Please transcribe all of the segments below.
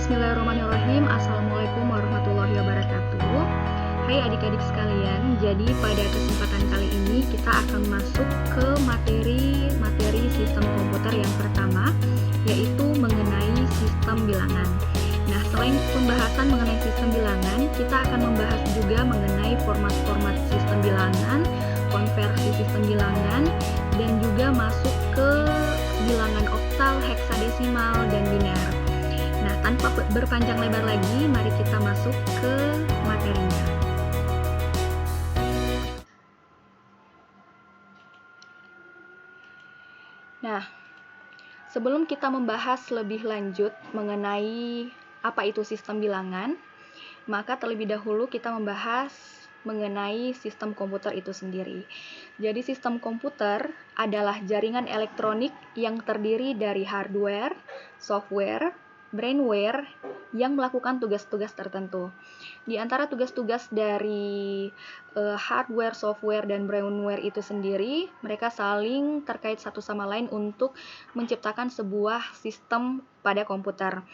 Bismillahirrahmanirrahim. Assalamualaikum warahmatullahi wabarakatuh. Hai adik-adik sekalian, jadi pada kesempatan kali ini kita akan masuk ke materi sistem komputer yang pertama, yaitu mengenai sistem bilangan. Nah, selain pembahasan mengenai sistem bilangan, kita akan membahas juga mengenai format-format sistem bilangan, konversi sistem bilangan, dan juga masuk ke bilangan oktal, heksadesimal, dan biner. Nah, tanpa berpanjang lebar lagi, mari kita masuk ke materinya. Nah, sebelum kita membahas lebih lanjut mengenai apa itu sistem bilangan, maka terlebih dahulu kita membahas mengenai sistem komputer itu sendiri. Jadi sistem komputer adalah jaringan elektronik yang terdiri dari hardware, software, brainware yang melakukan tugas-tugas tertentu. Di antara tugas-tugas dari hardware, software, dan brainware itu sendiri, mereka saling terkait satu sama lain untuk menciptakan sebuah sistem pada komputer.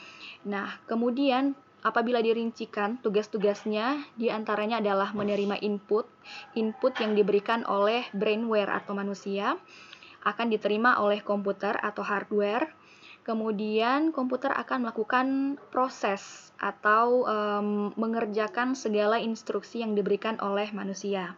Nah, kemudian apabila dirincikan tugas-tugasnya, di antaranya adalah menerima input yang diberikan oleh brainware atau manusia, akan diterima oleh komputer atau hardware. Kemudian komputer akan melakukan proses atau mengerjakan segala instruksi yang diberikan oleh manusia.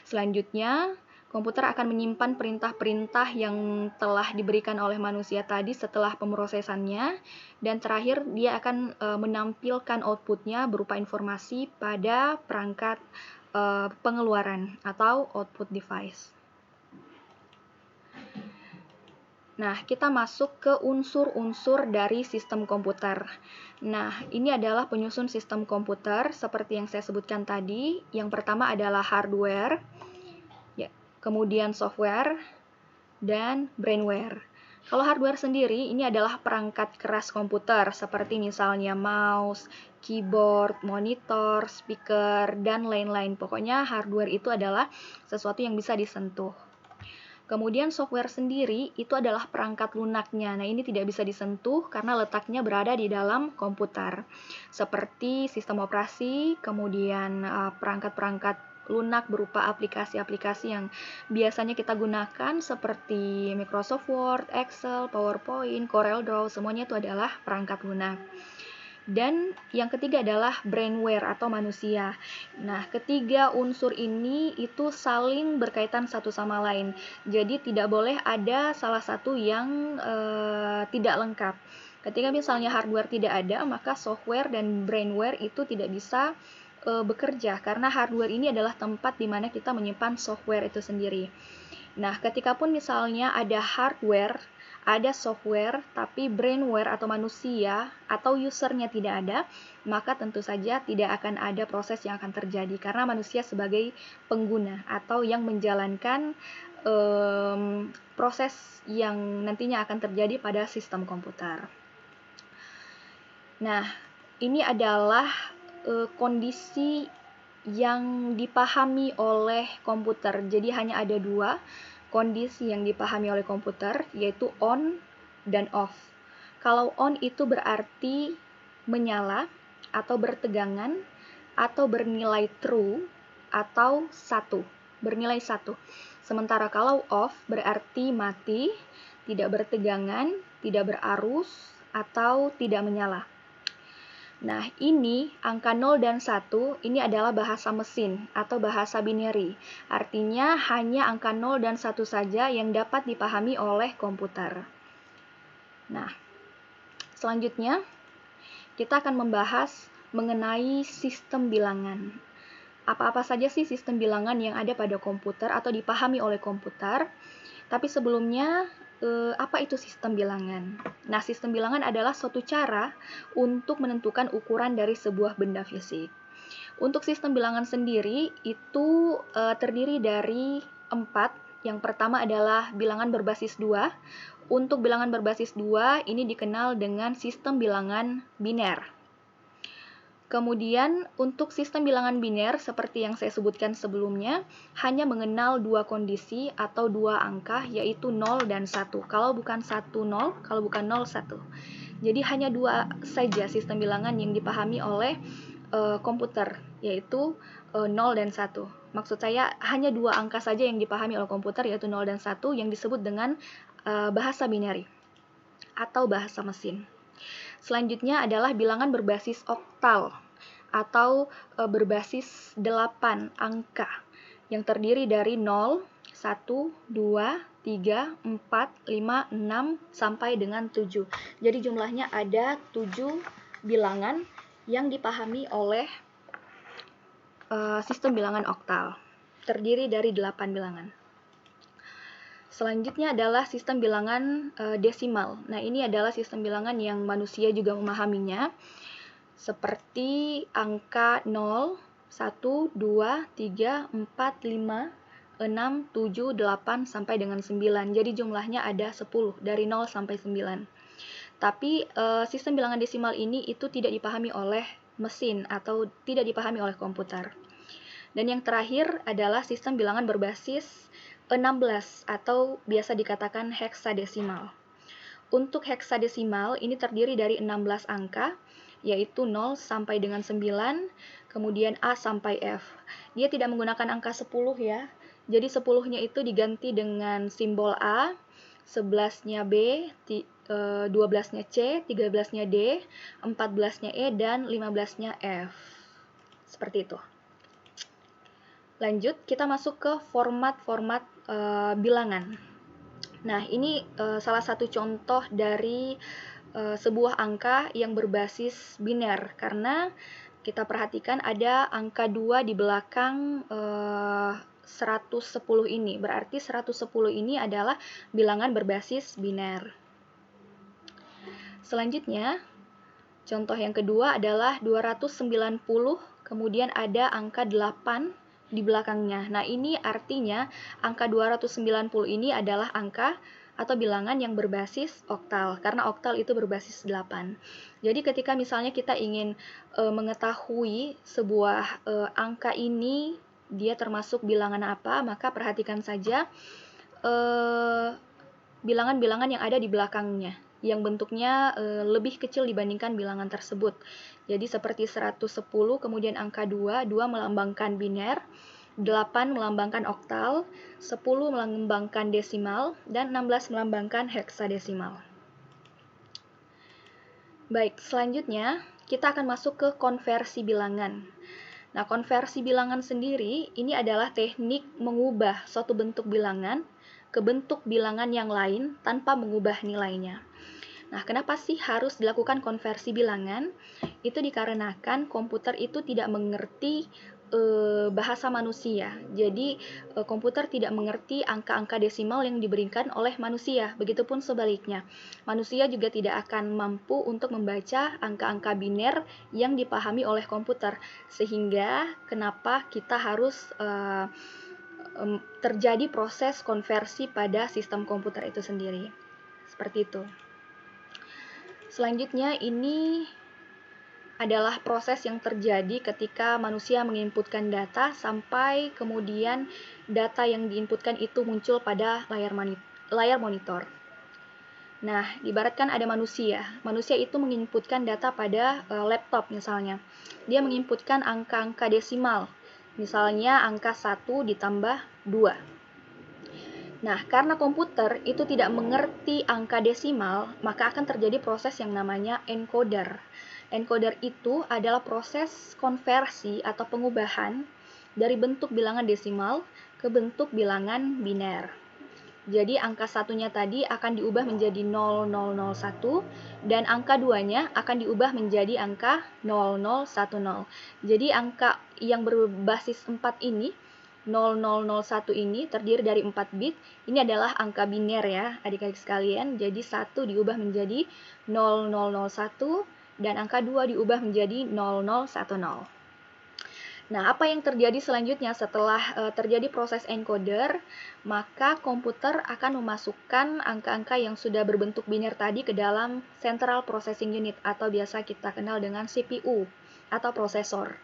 Selanjutnya, komputer akan menyimpan perintah-perintah yang telah diberikan oleh manusia tadi setelah pemrosesannya, dan terakhir dia akan menampilkan outputnya berupa informasi pada perangkat pengeluaran atau output device. Nah, kita masuk ke unsur-unsur dari sistem komputer. Nah, ini adalah penyusun sistem komputer seperti yang saya sebutkan tadi. Yang pertama adalah hardware, ya, kemudian software, dan brainware. Kalau hardware sendiri, ini adalah perangkat keras komputer, seperti misalnya mouse, keyboard, monitor, speaker, dan lain-lain. Pokoknya hardware itu adalah sesuatu yang bisa disentuh. Kemudian software sendiri itu adalah perangkat lunaknya. Nah, ini tidak bisa disentuh karena letaknya berada di dalam komputer. Seperti sistem operasi, kemudian perangkat-perangkat lunak berupa aplikasi-aplikasi yang biasanya kita gunakan seperti Microsoft Word, Excel, PowerPoint, CorelDRAW, semuanya itu adalah perangkat lunak. Dan yang ketiga adalah brainware atau manusia. Nah, ketiga unsur ini itu saling berkaitan satu sama lain. Jadi tidak boleh ada salah satu yang tidak lengkap. Ketika misalnya hardware tidak ada, maka software dan brainware itu tidak bisa bekerja karena hardware ini adalah tempat di mana kita menyimpan software itu sendiri. Nah, ketika pun misalnya ada hardware, ada software, tapi brainware atau manusia atau usernya tidak ada, maka tentu saja tidak akan ada proses yang akan terjadi karena manusia sebagai pengguna atau yang menjalankan proses yang nantinya akan terjadi pada sistem komputer. Nah, ini adalah kondisi yang dipahami oleh komputer. Jadi hanya ada dua kondisi yang dipahami oleh komputer, yaitu on dan off. Kalau on itu berarti menyala atau bertegangan atau bernilai true atau bernilai 1. Sementara kalau off berarti mati, tidak bertegangan, tidak berarus, atau tidak menyala. Nah, ini angka 0 dan 1 ini adalah bahasa mesin atau bahasa binary. Artinya hanya angka 0 dan 1 saja yang dapat dipahami oleh komputer. Nah, selanjutnya kita akan membahas mengenai sistem bilangan. Apa-apa saja sih sistem bilangan yang ada pada komputer atau dipahami oleh komputer? Tapi sebelumnya, apa itu sistem bilangan? Nah, sistem bilangan adalah suatu cara untuk menentukan ukuran dari sebuah benda fisik. Untuk sistem bilangan sendiri itu terdiri dari 4. Yang pertama adalah bilangan berbasis 2. Untuk bilangan berbasis 2 ini dikenal dengan sistem bilangan biner. Kemudian untuk sistem bilangan biner seperti yang saya sebutkan sebelumnya hanya mengenal dua kondisi atau dua angka yaitu 0 dan 1. Kalau bukan 1 0, kalau bukan 0 1. Jadi hanya dua saja sistem bilangan yang dipahami oleh komputer, yaitu 0 dan 1. Maksud saya hanya dua angka saja yang dipahami oleh komputer, yaitu 0 dan 1, yang disebut dengan bahasa binary atau bahasa mesin. Selanjutnya adalah bilangan berbasis oktal atau berbasis 8 angka yang terdiri dari 0, 1, 2, 3, 4, 5, 6, sampai dengan 7. Jadi jumlahnya ada 7 bilangan yang dipahami oleh sistem bilangan oktal, terdiri dari 8 bilangan. Selanjutnya adalah sistem bilangan desimal. Nah, ini adalah sistem bilangan yang manusia juga memahaminya, seperti angka 0, 1, 2, 3, 4, 5, 6, 7, 8, sampai dengan 9. Jadi jumlahnya ada 10, dari 0 sampai 9. Tapi sistem bilangan desimal ini itu tidak dipahami oleh mesin atau tidak dipahami oleh komputer. Dan yang terakhir adalah sistem bilangan berbasis 16 atau biasa dikatakan heksadesimal. Untuk heksadesimal ini terdiri dari 16 angka, yaitu 0 sampai dengan 9, kemudian A sampai F. Dia tidak menggunakan angka 10 ya. Jadi 10-nya itu diganti dengan simbol A, 11-nya B, 12-nya C, 13-nya D, 14-nya E, dan 15-nya F. Seperti itu. Lanjut, kita masuk ke format-format bilangan. Nah, ini salah satu contoh dari sebuah angka yang berbasis biner, karena kita perhatikan ada angka 2 di belakang 110 ini. Berarti 110 ini adalah bilangan berbasis biner. Selanjutnya, contoh yang kedua adalah 290, kemudian ada angka 8 di belakangnya. Nah, ini artinya angka 290 ini adalah angka atau bilangan yang berbasis oktal, karena oktal itu berbasis 8. Jadi ketika misalnya kita ingin mengetahui sebuah angka ini dia termasuk bilangan apa, maka perhatikan saja bilangan-bilangan yang ada di belakangnya, yang bentuknya lebih kecil dibandingkan bilangan tersebut. Jadi seperti 110, kemudian angka 2 melambangkan biner, 8 melambangkan oktal, 10 melambangkan desimal, dan 16 melambangkan heksadesimal. Baik, selanjutnya kita akan masuk ke konversi bilangan. Nah, konversi bilangan sendiri ini adalah teknik mengubah suatu bentuk bilangan ke bentuk bilangan yang lain tanpa mengubah nilainya. Nah, kenapa sih harus dilakukan konversi bilangan? Itu dikarenakan komputer itu tidak mengerti bahasa manusia. Jadi, komputer tidak mengerti angka-angka desimal yang diberikan oleh manusia. Begitupun sebaliknya. Manusia juga tidak akan mampu untuk membaca angka-angka biner yang dipahami oleh komputer. Sehingga kenapa kita harus terjadi proses konversi pada sistem komputer itu sendiri. Seperti itu. Selanjutnya ini adalah proses yang terjadi ketika manusia menginputkan data sampai kemudian data yang diinputkan itu muncul pada layar monitor. Nah, ibaratkan ada manusia. Manusia itu menginputkan data pada laptop misalnya. Dia menginputkan angka-angka desimal. Misalnya angka 1 ditambah 2. Nah, karena komputer itu tidak mengerti angka desimal, maka akan terjadi proses yang namanya encoder. Encoder itu adalah proses konversi atau pengubahan dari bentuk bilangan desimal ke bentuk bilangan biner. Jadi angka satunya tadi akan diubah menjadi 0001 dan angka 2-nya akan diubah menjadi angka 0010. Jadi angka yang berbasis 4 ini 0001 ini terdiri dari 4 bit. Ini adalah angka biner ya, adik-adik sekalian. Jadi 1 diubah menjadi 0001 dan angka 2 diubah menjadi 0010. Nah, apa yang terjadi selanjutnya setelah terjadi proses encoder, maka komputer akan memasukkan angka-angka yang sudah berbentuk biner tadi ke dalam Central Processing Unit atau biasa kita kenal dengan CPU atau prosesor.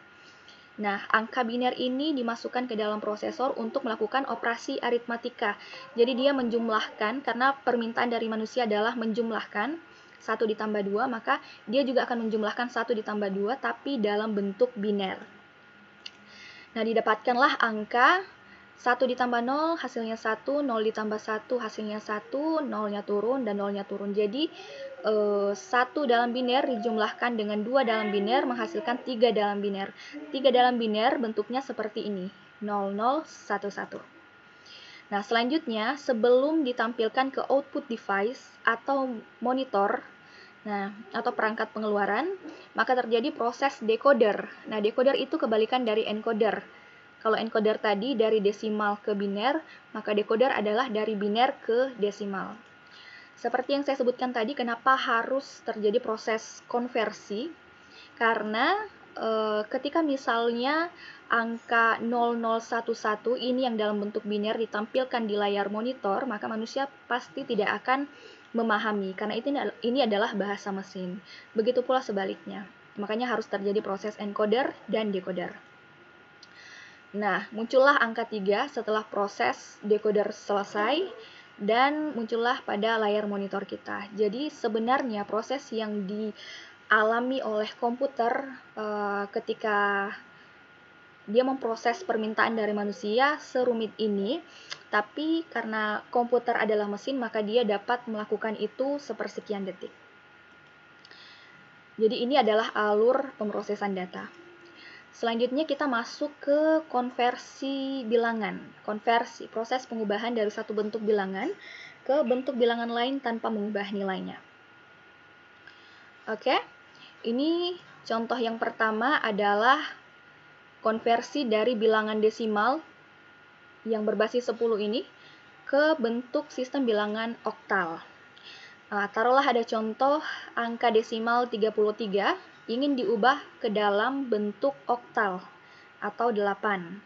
Nah, angka biner ini dimasukkan ke dalam prosesor untuk melakukan operasi aritmatika. Jadi dia menjumlahkan, karena permintaan dari manusia adalah menjumlahkan 1 ditambah 2, maka dia juga akan menjumlahkan 1 ditambah 2, tapi dalam bentuk biner. Nah, didapatkanlah angka 1 ditambah 0 hasilnya 1, 0 ditambah 1 hasilnya 1, 0-nya turun dan 0-nya turun. Jadi 1 dalam biner dijumlahkan dengan 2 dalam biner menghasilkan 3 dalam biner. 3 dalam biner bentuknya seperti ini, 0011. Nah, selanjutnya sebelum ditampilkan ke output device atau monitor, atau perangkat pengeluaran, maka terjadi proses decoder. Nah, decoder itu kebalikan dari encoder. Kalau encoder tadi dari desimal ke biner, maka decoder adalah dari biner ke desimal. Seperti yang saya sebutkan tadi, kenapa harus terjadi proses konversi? Karena ketika misalnya angka 0011 ini yang dalam bentuk biner ditampilkan di layar monitor, maka manusia pasti tidak akan memahami, karena ini adalah bahasa mesin. Begitu pula sebaliknya. Makanya harus terjadi proses encoder dan decoder. Nah, muncullah angka 3 setelah proses decoder selesai dan muncullah pada layar monitor kita. Jadi sebenarnya proses yang dialami oleh komputer ketika dia memproses permintaan dari manusia serumit ini, tapi karena komputer adalah mesin, maka dia dapat melakukan itu sepersekian detik. Jadi ini adalah alur pemrosesan data. Selanjutnya kita masuk ke konversi bilangan. Konversi, proses pengubahan dari satu bentuk bilangan ke bentuk bilangan lain tanpa mengubah nilainya. Oke, ini contoh yang pertama adalah konversi dari bilangan desimal yang berbasis 10 ini ke bentuk sistem bilangan oktal. Taruhlah ada contoh angka desimal 33 ingin diubah ke dalam bentuk oktal atau 8.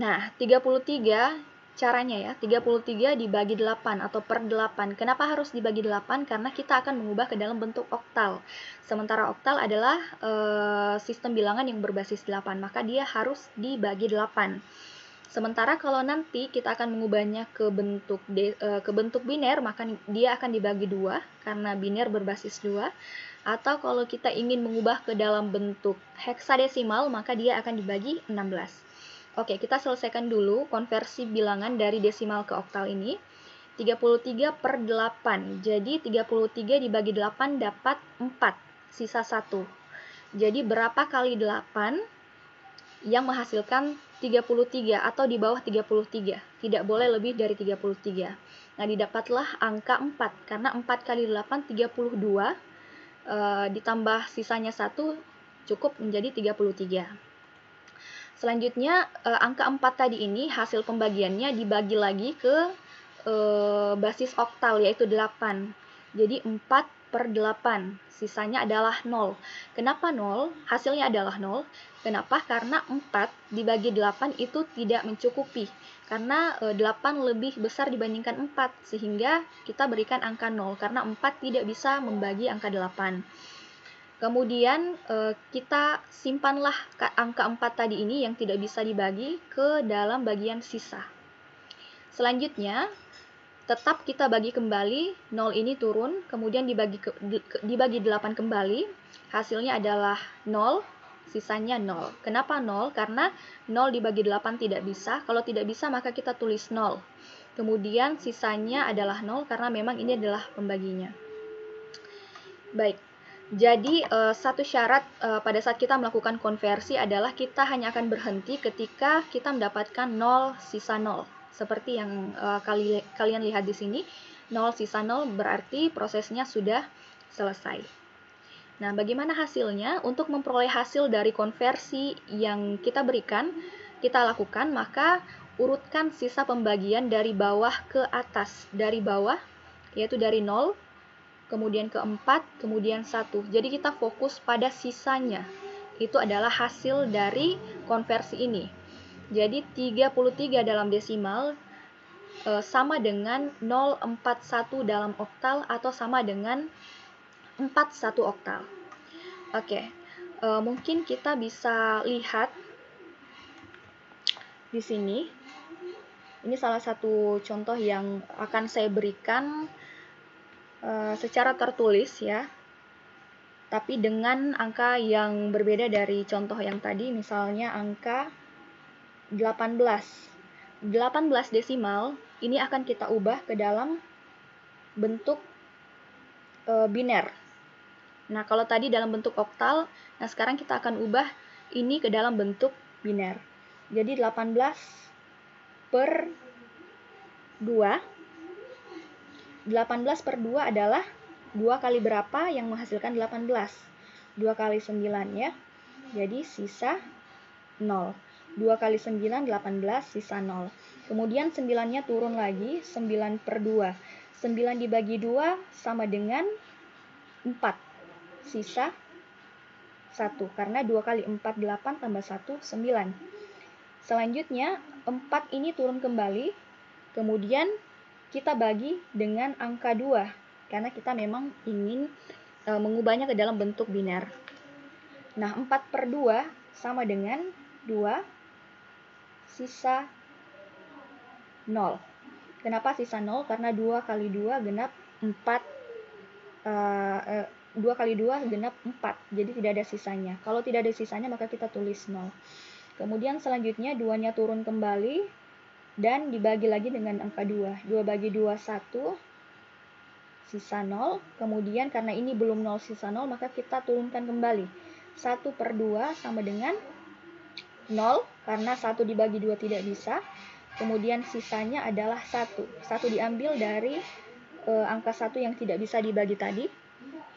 Nah, 33 caranya ya, 33 dibagi 8 atau per 8. Kenapa harus dibagi 8? Karena kita akan mengubah ke dalam bentuk oktal. Sementara oktal adalah sistem bilangan yang berbasis 8, maka dia harus dibagi 8. Sementara kalau nanti kita akan mengubahnya ke bentuk biner, maka dia akan dibagi 2 karena biner berbasis 2. Atau kalau kita ingin mengubah ke dalam bentuk heksadesimal, maka dia akan dibagi 16. Oke, kita selesaikan dulu konversi bilangan dari desimal ke oktal ini. 33 per 8. Jadi 33 dibagi 8 dapat 4, sisa 1. Jadi berapa kali 8 yang menghasilkan 33 atau di bawah 33. Tidak boleh lebih dari 33. Nah, didapatlah angka 4. Karena 4 kali 8, 32. Ditambah sisanya 1, cukup menjadi 33. Selanjutnya, angka 4 tadi ini hasil pembagiannya dibagi lagi ke basis oktal, yaitu 8. Jadi 4 per 8, sisanya adalah 0. Kenapa 0? Hasilnya adalah 0. Kenapa? Karena 4 dibagi 8 itu tidak mencukupi. Karena 8 lebih besar dibandingkan 4, sehingga kita berikan angka 0. Karena 4 tidak bisa membagi angka 8. Kemudian kita simpanlah angka 4 tadi ini yang tidak bisa dibagi ke dalam bagian sisa. Selanjutnya, tetap kita bagi kembali, 0 ini turun, kemudian dibagi 8 kembali, hasilnya adalah 0, sisanya 0. Kenapa 0? Karena 0 dibagi 8 tidak bisa, kalau tidak bisa maka kita tulis 0. Kemudian sisanya adalah 0 karena memang ini adalah pembaginya. Baik. Jadi, satu syarat pada saat kita melakukan konversi adalah kita hanya akan berhenti ketika kita mendapatkan 0 sisa 0. Seperti yang kalian lihat di sini, 0 sisa 0 berarti prosesnya sudah selesai. Nah, bagaimana hasilnya? Untuk memperoleh hasil dari konversi yang kita berikan, kita lakukan, maka urutkan sisa pembagian dari bawah ke atas. Dari bawah, yaitu dari 0, kemudian ke 4, kemudian 1. Jadi kita fokus pada sisanya. Itu adalah hasil dari konversi ini. Jadi 33 dalam desimal sama dengan 041 dalam oktal atau sama dengan 41 oktal. Oke, mungkin kita bisa lihat di sini. Ini salah satu contoh yang akan saya berikan secara tertulis ya, tapi dengan angka yang berbeda dari contoh yang tadi, misalnya angka 18. 18 desimal ini akan kita ubah ke dalam bentuk biner. Nah, kalau tadi dalam bentuk oktal, nah sekarang kita akan ubah ini ke dalam bentuk biner. Jadi 18 per 2. 18 per 2 adalah 2 kali berapa yang menghasilkan 18? 2 kali 9 ya. Jadi sisa 0. 2 kali 9, 18, sisa 0. Kemudian 9-nya turun lagi, 9 per 2. 9 dibagi 2 sama dengan 4. Sisa 1. Karena 2 kali 4, 8, tambah 1, 9. Selanjutnya, 4 ini turun kembali. Kemudian kita bagi dengan angka 2. Karena kita memang ingin mengubahnya ke dalam bentuk biner. Nah, 4 per 2 sama dengan 2, sisa 0. Kenapa sisa 0? Karena 2 kali 2 genap 4. 2 kali 2 genap 4. Jadi tidak ada sisanya. Kalau tidak ada sisanya, maka kita tulis 0. Kemudian selanjutnya 2-nya turun kembali dan dibagi lagi dengan angka 2. 2 bagi 2, 1. Sisa 0, kemudian karena ini belum 0 sisa 0, maka kita turunkan kembali. 1 per 2 sama dengan 0, karena 1 dibagi 2 tidak bisa. Kemudian sisanya adalah 1. 1 diambil dari angka 1 yang tidak bisa dibagi tadi.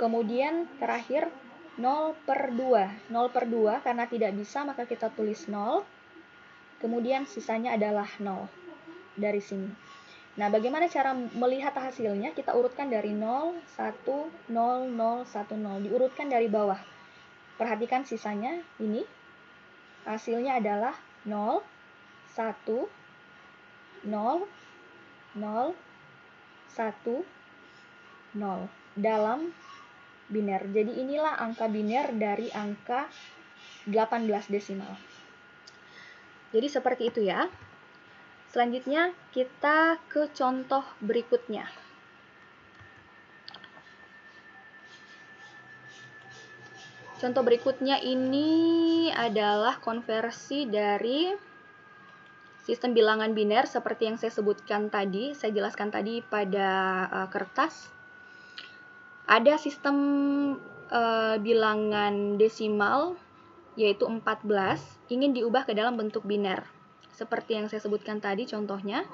Kemudian terakhir 0 per 2. 0 per 2 karena tidak bisa, maka kita tulis 0. Kemudian sisanya adalah 0 dari sini. Nah, bagaimana cara melihat hasilnya? Kita urutkan dari 0, 1, 0, 0, 1, 0. Diurutkan dari bawah. Perhatikan sisanya ini. Hasilnya adalah 0, 1, 0, 0, 1, 0. Dalam biner. Jadi inilah angka biner dari angka 18 desimal. Jadi seperti itu ya. Selanjutnya kita ke contoh berikutnya. Contoh berikutnya ini adalah konversi dari sistem bilangan biner seperti yang saya sebutkan tadi, saya jelaskan tadi pada kertas. Ada sistem bilangan desimal yaitu 14 ingin diubah ke dalam bentuk biner. Seperti yang saya sebutkan tadi contohnya.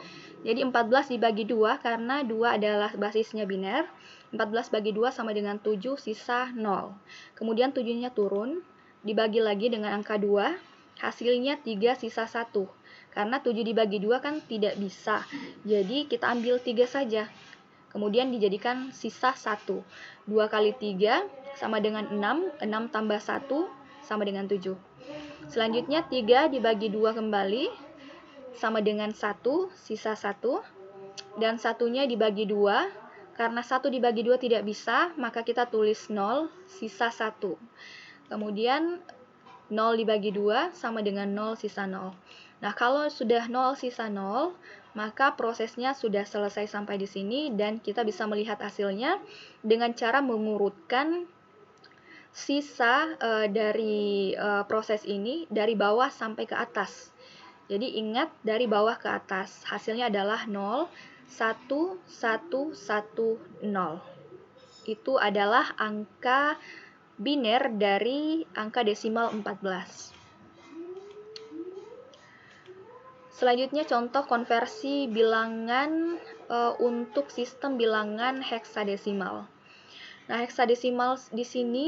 Jadi 14 dibagi 2 karena 2 adalah basisnya biner. 14 bagi 2 sama dengan 7, sisa 0. Kemudian 7-nya turun, dibagi lagi dengan angka 2, hasilnya 3, sisa 1. Karena 7 dibagi 2 kan tidak bisa. Jadi kita ambil 3 saja. Kemudian dijadikan sisa 1. 2 kali 3 sama dengan 6, 6 tambah 1 sama dengan 7. Selanjutnya 3 dibagi 2 kembali sama dengan 1, sisa 1. Dan satunya dibagi 2. Karena 1 dibagi 2 tidak bisa, maka kita tulis 0, sisa 1. Kemudian 0 dibagi 2 sama dengan 0, sisa 0. Nah, kalau sudah 0, sisa 0, maka prosesnya sudah selesai sampai di sini dan kita bisa melihat hasilnya dengan cara mengurutkan sisa dari proses ini dari bawah sampai ke atas. Jadi ingat dari bawah ke atas. Hasilnya adalah 0, 1, 1, 1, 0. Itu adalah angka biner dari angka desimal 14. Selanjutnya contoh konversi bilangan untuk sistem bilangan heksadesimal. Nah, heksadesimal di sini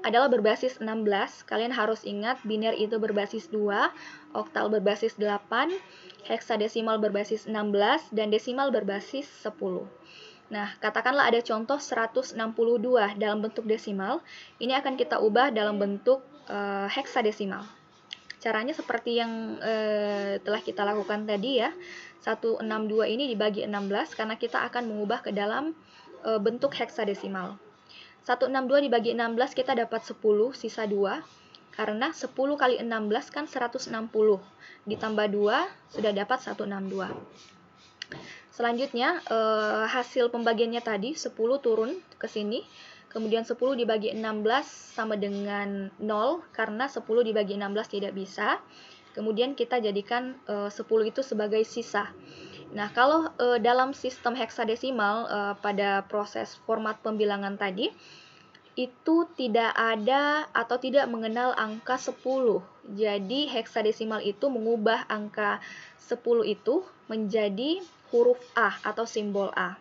adalah berbasis 16. Kalian harus ingat biner itu berbasis 2, oktal berbasis 8, heksadesimal berbasis 16, dan desimal berbasis 10. Nah, katakanlah ada contoh 162 dalam bentuk desimal. Ini akan kita ubah dalam bentuk heksadesimal. Caranya seperti yang telah kita lakukan tadi ya. 162 ini dibagi 16 karena kita akan mengubah ke dalam bentuk heksadesimal. 162 dibagi 16 kita dapat 10, sisa 2. Karena 10 kali 16 kan 160. Ditambah 2 sudah dapat 162. Selanjutnya, hasil pembagiannya tadi 10 turun ke sini, kemudian 10 dibagi 16 sama dengan 0, karena 10 dibagi 16 tidak bisa. Kemudian kita jadikan 10 itu sebagai sisa. Nah, kalau dalam sistem heksadesimal pada proses format pembilangan tadi, itu tidak ada atau tidak mengenal angka 10. Jadi heksadesimal itu mengubah angka 10 itu menjadi huruf A atau simbol A.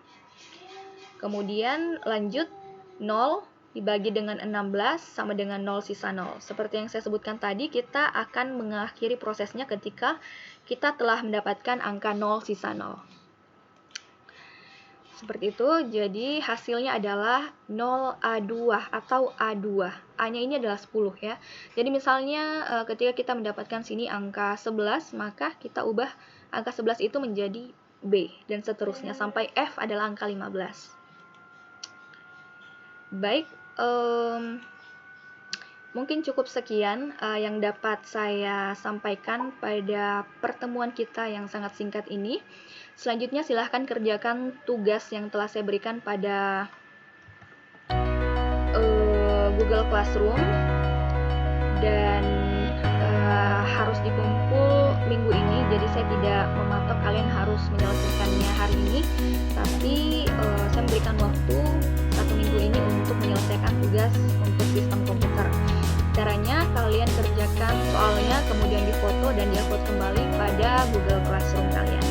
Kemudian lanjut 0 dibagi dengan 16 sama dengan 0 sisa 0. Seperti yang saya sebutkan tadi, kita akan mengakhiri prosesnya ketika kita telah mendapatkan angka 0 sisa 0. Seperti itu, jadi hasilnya adalah 0A2 atau A2. A-nya ini adalah 10 ya. Jadi misalnya ketika kita mendapatkan sini angka 11, maka kita ubah angka 11 itu menjadi B, dan seterusnya sampai F adalah angka 15. Baik, mungkin cukup sekian yang dapat saya sampaikan pada pertemuan kita yang sangat singkat ini. Selanjutnya silahkan kerjakan tugas yang telah saya berikan pada Google Classroom, dan harus dikumpul minggu ini, jadi saya tidak mematok kalian harus menyelesaikannya hari ini, tapi saya memberikan waktu 1 minggu ini untuk menyelesaikan tugas untuk sistem komputer. Caranya kalian kerjakan soalnya, kemudian difoto dan diupload kembali pada Google Classroom kalian.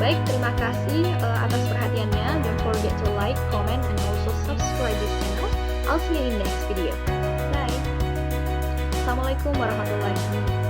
Baik, terima kasih atas perhatiannya. Don't forget to like, comment, and also subscribe this channel. I'll see you in the next video. Bye. Assalamualaikum warahmatullahi wabarakatuh.